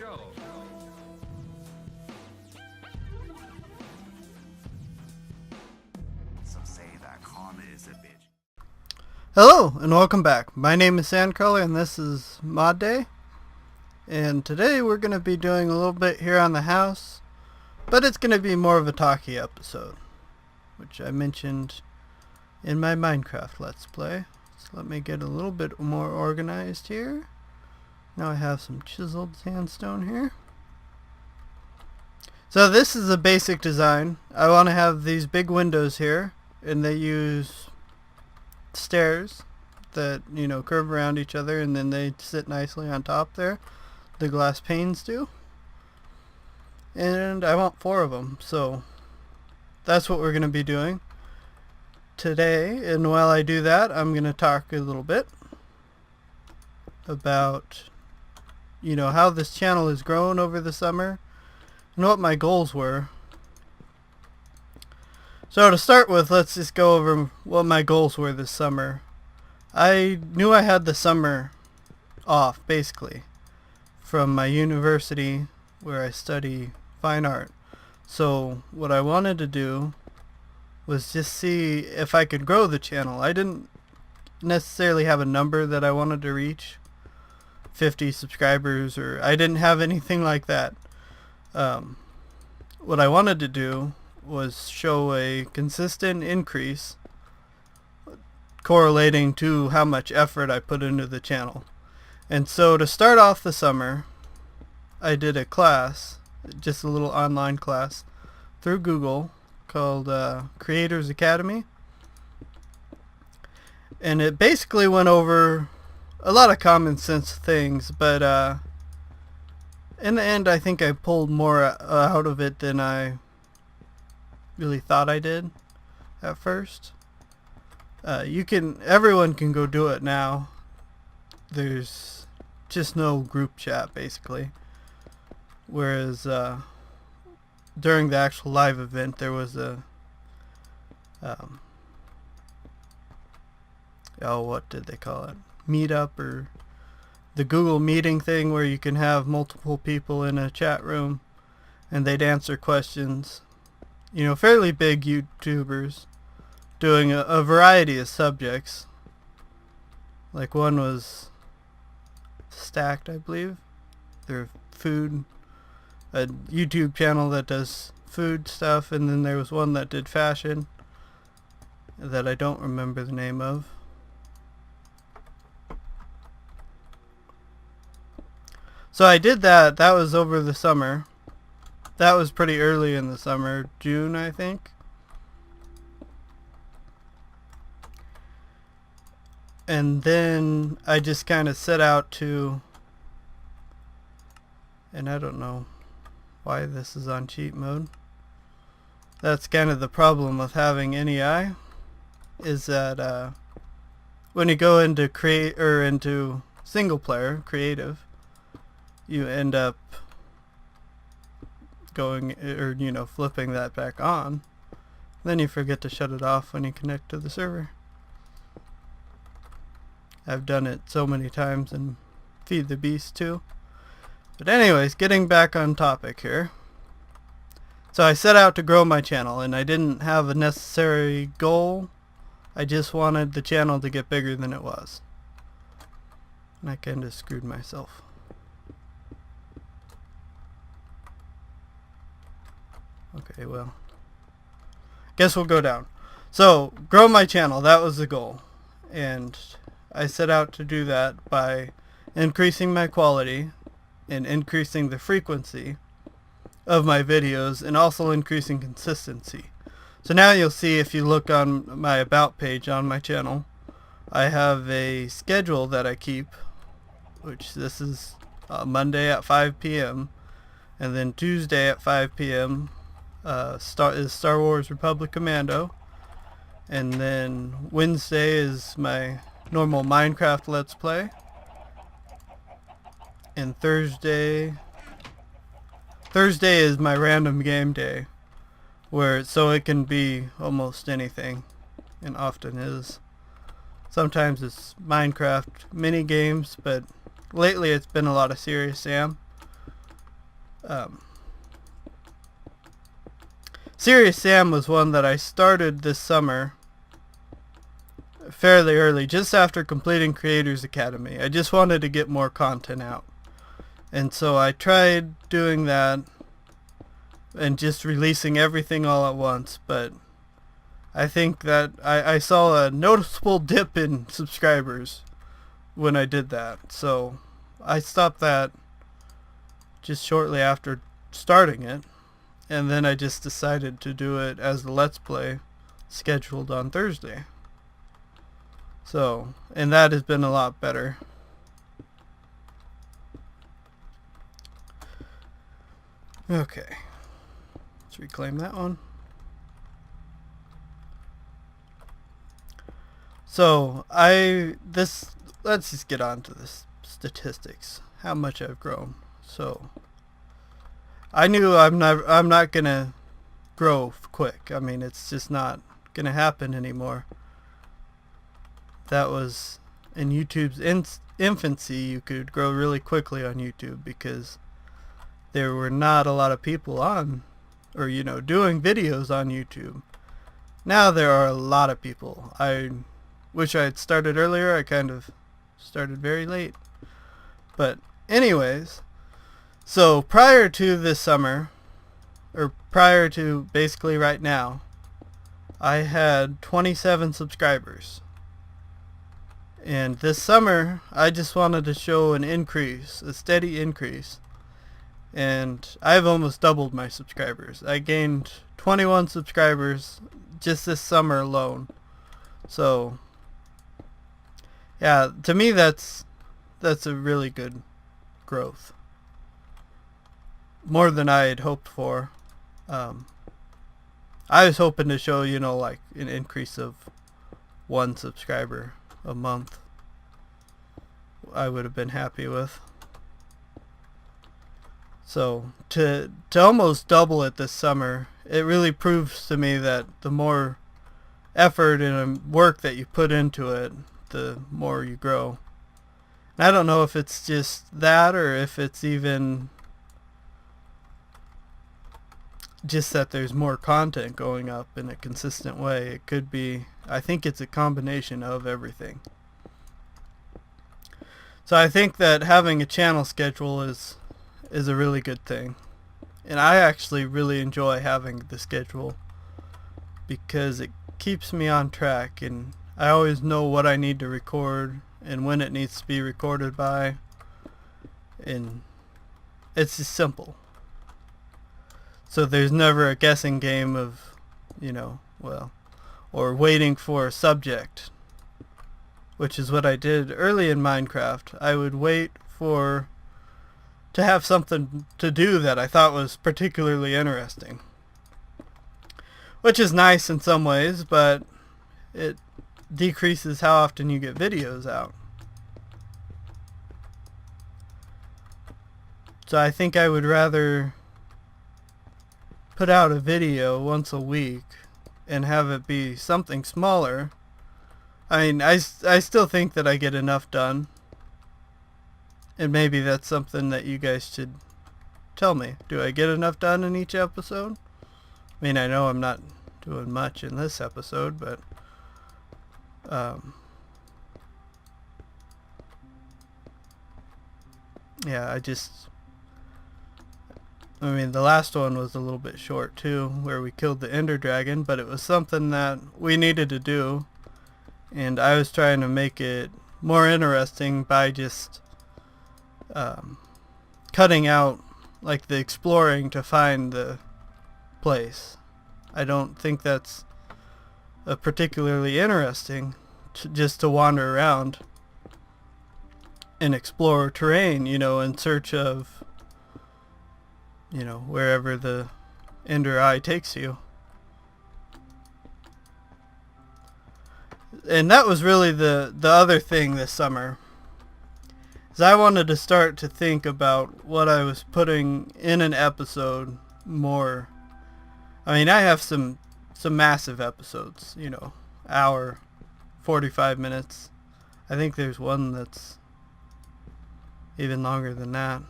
Some say that karma is a bitch. Hello and welcome back. My name is Sandcrawler and this is Moday. And today we're going to be doing a little bit here on the house, but it's going to be more of a talky episode, which I mentioned in my Minecraft Let's Play. So let me get a little bit more organized here. Now I have some chiseled sandstone here. So this is a basic design. I want to have these big windows here, and they use stairs that, you know, curve around each other, and then they sit nicely on top there. The glass panes do. And I want 4 of them, so that's what we're going to be doing today. And while I do that, I'm going to talk a little bit about, you know, how this channel has grown over the summer and what my goals were. So to start with, let's just go over what my goals were this summer. I knew I had the summer off, basically, from my university where I study fine art. So what I wanted to do was just see if I could grow the channel. I didn't necessarily have a number that I wanted to reach, 50 subscribers, or I didn't have anything like that. What I wanted to do was show a consistent increase correlating to how much effort I put into the channel. And so to start off the summer, I did a class, just a little online class through Google called Creators Academy. And it basically went over a lot of common sense things, but in the end I think I pulled more out of it than I really thought I did at first. Everyone can go do it now. There's just no group chat, basically. Whereas during the actual live event there was a what did they call it? Meetup, or the Google meeting thing, where you can have multiple people in a chat room and they'd answer questions. You know, fairly big YouTubers doing a variety of subjects. Like one was Stacked, I believe. They're food, a YouTube channel that does food stuff, and then there was one that did fashion that I don't remember the name of. So I did that. That was over the summer. That was pretty early in the summer, June, I think. And then I just kind of set out to, and I don't know why this is on cheat mode. That's kind of the problem with having NEI, is that when you go into into single player creative, you end up going, or you know, flipping that back on. Then you forget to shut it off when you connect to the server. I've done it so many times in Feed the Beast too. But anyways, getting back on topic here. So I set out to grow my channel, and I didn't have a necessary goal. I just wanted the channel to get bigger than it was. And I kind of screwed myself. Okay, well, guess we'll go down. So, grow my channel, that was the goal. And I set out to do that by increasing my quality and increasing the frequency of my videos, and also increasing consistency. So now you'll see, if you look on my about page on my channel, I have a schedule that I keep, which this is Monday at 5 p.m. and then Tuesday at 5 p.m. is Star Wars Republic Commando, and then Wednesday is my normal Minecraft Let's Play, and Thursday is my random game day, so it can be almost anything, and often is. Sometimes it's Minecraft mini games, but lately it's been a lot of Serious Sam. Serious Sam was one that I started this summer fairly early, just after completing Creators Academy. I just wanted to get more content out. And so I tried doing that and just releasing everything all at once, but I think that I saw a noticeable dip in subscribers when I did that. So I stopped that just shortly after starting it, and then I just decided to do it as the Let's Play scheduled on Thursday. So, and that has been a lot better. Okay, let's reclaim that one. So let's just get on to the statistics. How much I've grown. So I knew I'm not gonna grow quick. I mean, it's just not gonna happen anymore. That was in YouTube's infancy. You could grow really quickly on YouTube because there were not a lot of people on, or doing videos on YouTube. Now there are a lot of people. I wish I had started earlier. I kind of started very late. But anyways, so prior to this summer, or prior to basically right now, I had 27 subscribers. And this summer, I just wanted to show an increase, a steady increase. And I've almost doubled my subscribers. I gained 21 subscribers just this summer alone. So yeah, to me that's a really good growth. More than I had hoped for. I was hoping to show, like an increase of 1 subscriber a month. I would have been happy with. So to almost double it this summer, it really proves to me that the more effort and work that you put into it, the more you grow. And I don't know if it's just that, or if it's even just that there's more content going up in a consistent way. It could be, I think it's a combination of everything. So I think that having a channel schedule is a really good thing. And I actually really enjoy having the schedule because it keeps me on track, and I always know what I need to record and when it needs to be recorded by, and it's just simple. So there's never a guessing game of, or waiting for a subject, which is what I did early in Minecraft. I would wait to have something to do that I thought was particularly interesting, which is nice in some ways, but it decreases how often you get videos out. So I think I would rather put out a video once a week and have it be something smaller. I mean, I still think that I get enough done. And maybe that's something that you guys should tell me. Do I get enough done in each episode? I mean, I know I'm not doing much in this episode, but yeah, I mean, the last one was a little bit short too, where we killed the Ender Dragon, but it was something that we needed to do, and I was trying to make it more interesting by just cutting out like the exploring to find the place. I don't think that's particularly interesting, just to wander around and explore terrain, in search of, wherever the Ender Eye takes you. And that was really the other thing this summer, is I wanted to start to think about what I was putting in an episode more. I mean, I have some massive episodes, hour, 45 minutes. I think there's one that's even longer than that.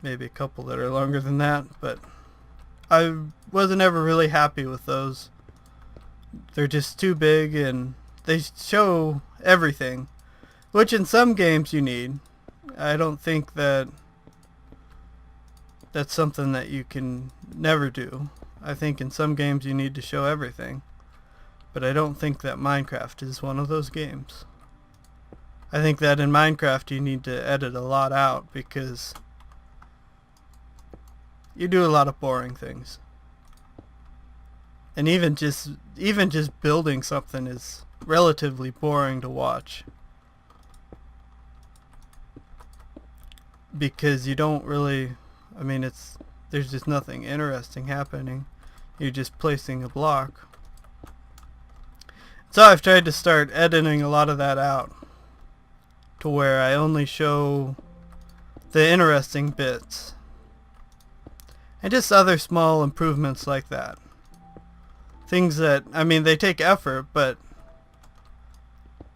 maybe a couple that are longer than that, but I wasn't ever really happy with those. They're just too big and they show everything, which in some games you need. I don't think that that's something that you can never do. I think in some games you need to show everything, but I don't think that Minecraft is one of those games. I think that in Minecraft you need to edit a lot out because you do a lot of boring things. And even just building something is relatively boring to watch. Because you don't really, I mean, there's just nothing interesting happening. You're just placing a block. So I've tried to start editing a lot of that out to where I only show the interesting bits. And just other small improvements like that. Things that, I mean, they take effort, but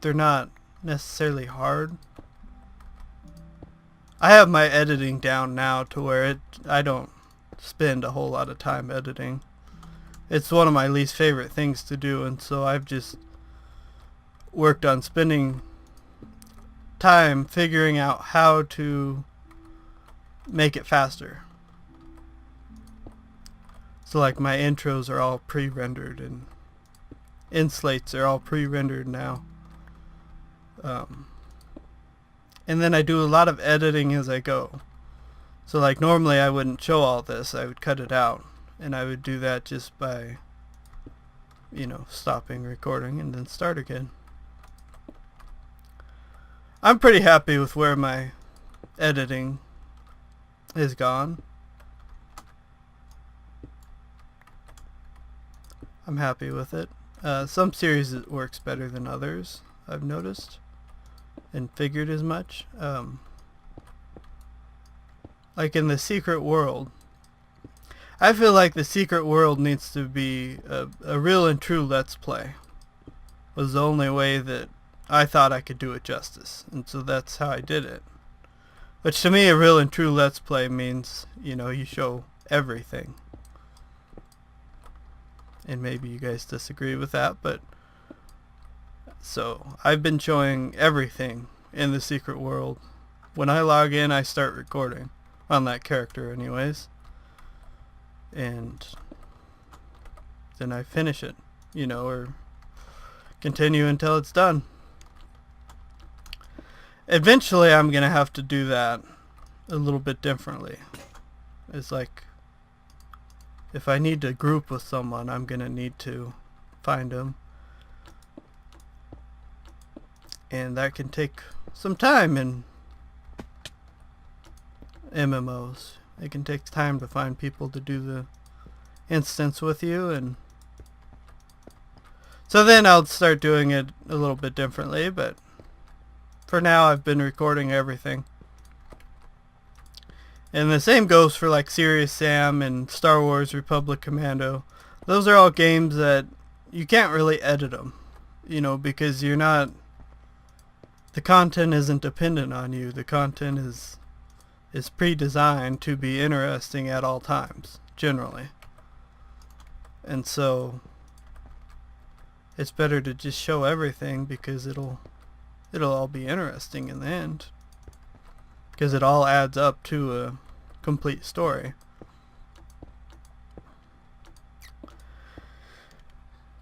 they're not necessarily hard. I have my editing down now to where I don't spend a whole lot of time editing. It's one of my least favorite things to do, and so I've just worked on spending time figuring out how to make it faster. So like my intros are all pre-rendered and inslates are all pre-rendered now. And then I do a lot of editing as I go. So like normally I wouldn't show all this, I would cut it out. And I would do that just by, stopping recording and then start again. I'm pretty happy with where my editing is gone. I'm happy with it. Some series it works better than others, I've noticed, and figured as much. Like in the Secret World, I feel like the Secret World needs to be a real and true Let's Play. Was the only way that I thought I could do it justice, and so that's how I did it. Which to me, a real and true Let's Play means, you show everything. And maybe you guys disagree with that, but so I've been showing everything in the Secret World. When I log in, I start recording on that character anyways, and then I finish it, or continue until it's done. Eventually I'm gonna have to do that a little bit differently. It's like, if I need to group with someone, I'm gonna need to find them. And that can take some time in MMOs. It can take time to find people to do the instance with you, and so then I'll start doing it a little bit differently, but for now I've been recording everything. And the same goes for like Serious Sam and Star Wars Republic Commando. Those are all games that you can't really edit them, because you're not, the content isn't dependent on you. The content is pre-designed to be interesting at all times, generally. And so it's better to just show everything because it'll all be interesting in the end. Because it all adds up to a complete story.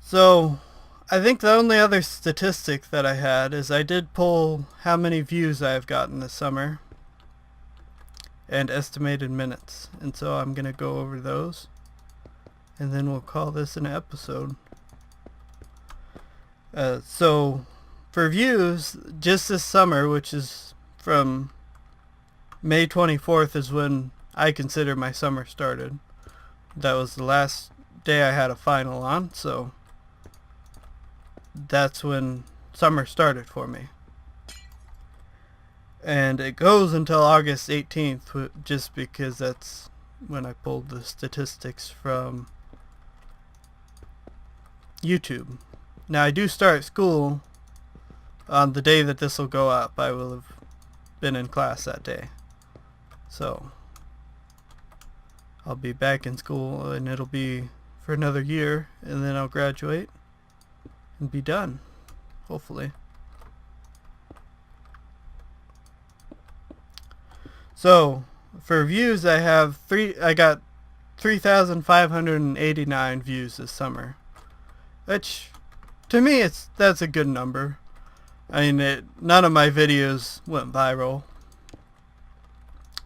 So, I think the only other statistic that I had is I did pull how many views I've gotten this summer and estimated minutes. And so I'm going to go over those. And then we'll call this an episode. So, for views, just this summer, which is from May 24th is when I consider my summer started. That was the last day I had a final on, so that's when summer started for me. And it goes until August 18th, just because that's when I pulled the statistics from YouTube. Now I do start school on the day that this will go up. I will have been in class that day. So I'll be back in school, and it'll be for another year, and then I'll graduate and be done, hopefully. So for views, I got 3,589 views this summer, which to me that's a good number. I mean, none of my videos went viral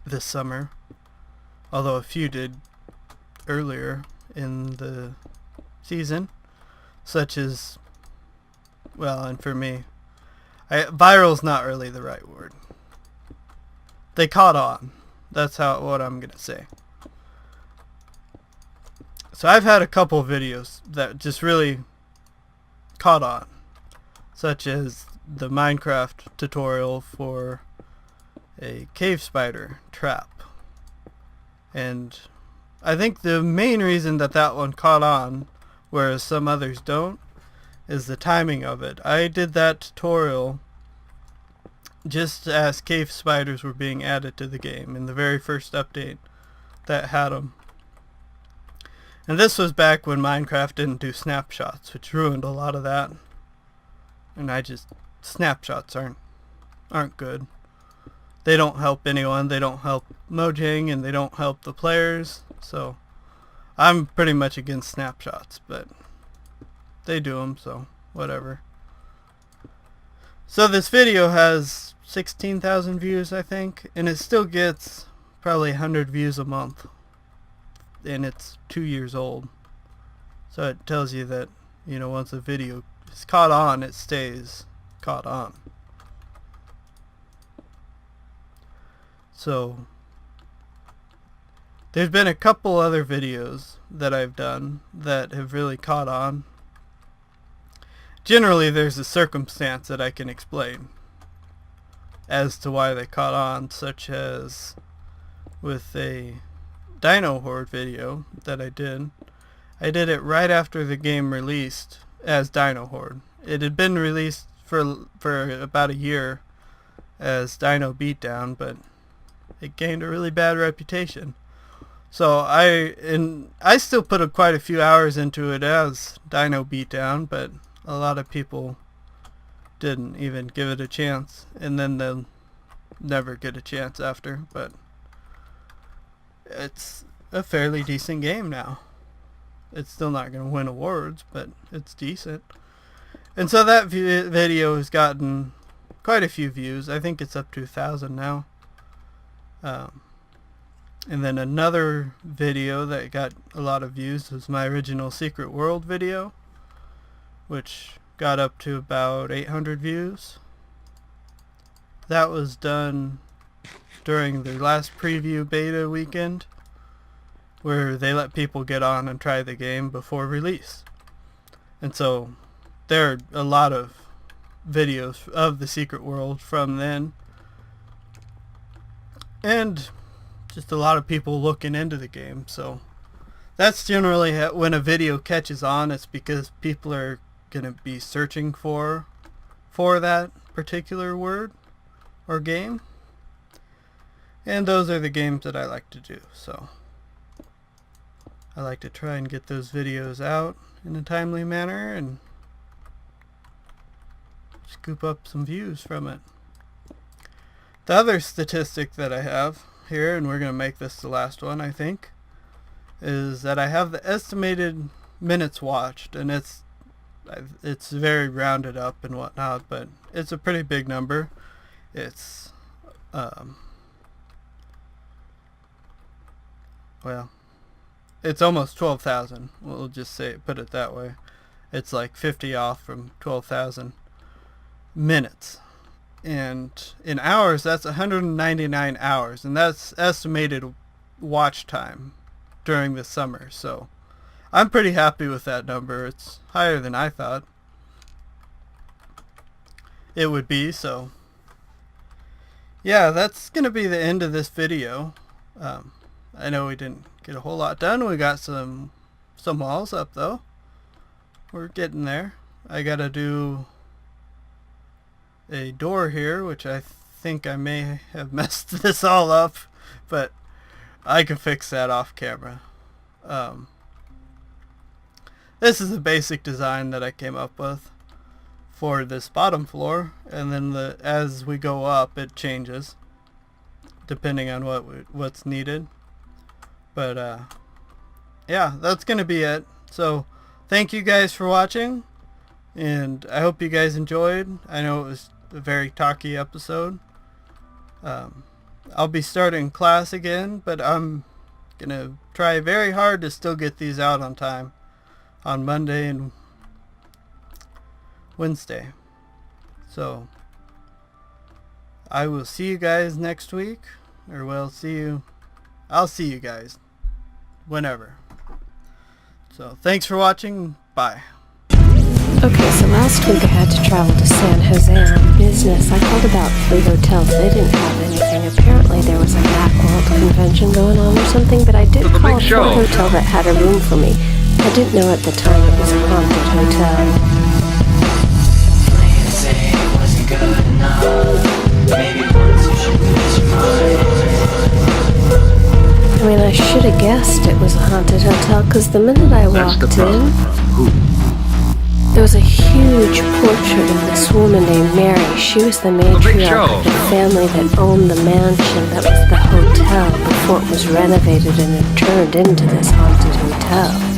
this summer, although a few did earlier in the season, such as, well, and for me, viral's not really the right word. They caught on. That's what I'm gonna say. So I've had a couple videos that just really caught on, such as the Minecraft tutorial for a cave spider trap. And I think the main reason that one caught on, whereas some others don't, is the timing of it. I did that tutorial just as cave spiders were being added to the game in the very first update that had them. And this was back when Minecraft didn't do snapshots, which ruined a lot of that. And snapshots aren't good. They don't help anyone. They don't help Mojang, and they don't help the players. So I'm pretty much against snapshots, but they do them, so whatever. So this video has 16,000 views, I think, and it still gets probably 100 views a month, and it's 2 years old. So it tells you that, once a video is caught on, it stays caught on. So there's been a couple other videos that I've done that have really caught on. Generally, there's a circumstance that I can explain as to why they caught on, such as with a Dino Horde video that I did. I did it right after the game released as Dino Horde. It had been released for about a year as Dino Beatdown, but it gained a really bad reputation. So I still put quite a few hours into it as Dino Beatdown, but a lot of people didn't even give it a chance, and then they'll never get a chance after. But it's a fairly decent game now. It's still not going to win awards, but it's decent. And so that video has gotten quite a few views. I think it's up to 1,000 now. And then another video that got a lot of views was my original Secret World video, which got up to about 800 views. That was done during the last preview beta weekend, where they let people get on and try the game before release. And so there are a lot of videos of the Secret World from then, and just a lot of people looking into the game. So that's generally when a video catches on. It's because people are going to be searching for that particular word or game, and those are the games that I like to do. So I like to try and get those videos out in a timely manner and scoop up some views from it. The other statistic that I have here, and we're going to make this the last one, I think, is that I have the estimated minutes watched, and it's very rounded up and whatnot, but it's a pretty big number. It's it's almost 12,000. We'll just put it that way. It's like 50 off from 12,000 minutes. And in hours, that's 199 hours, and that's estimated watch time during the summer. So I'm pretty happy with that number. It's higher than I thought it would be. So yeah, that's gonna be the end of this video. I know we didn't get a whole lot done. We got some walls up though. We're getting there. I gotta do a door here, which I think I may have messed this all up, but I can fix that off camera. This is a basic design that I came up with for this bottom floor, and then as we go up it changes depending on what's needed. But yeah, that's gonna be it. So thank you guys for watching, and I hope you guys enjoyed. I know it was a very talky episode. I'll be starting class again, but I'm gonna try very hard to still get these out on time on Monday and Wednesday. So I will see you guys next week, or I'll see you guys whenever. So thanks for watching. Bye. Okay, so last week I had to travel to San Jose on business. I called about 3 hotels. They didn't have anything. Apparently there was a Macworld convention going on or something, but I did call a 4th hotel that had a room for me. I didn't know at the time it was a haunted hotel. Wasn't good enough. Maybe once you should lose your mind. I mean, I should have guessed it was a haunted hotel, because the minute I walked in, there was a huge portrait of this woman named Mary. She was the matriarch of the family that owned the mansion that was the hotel before it was renovated and it turned into this haunted hotel.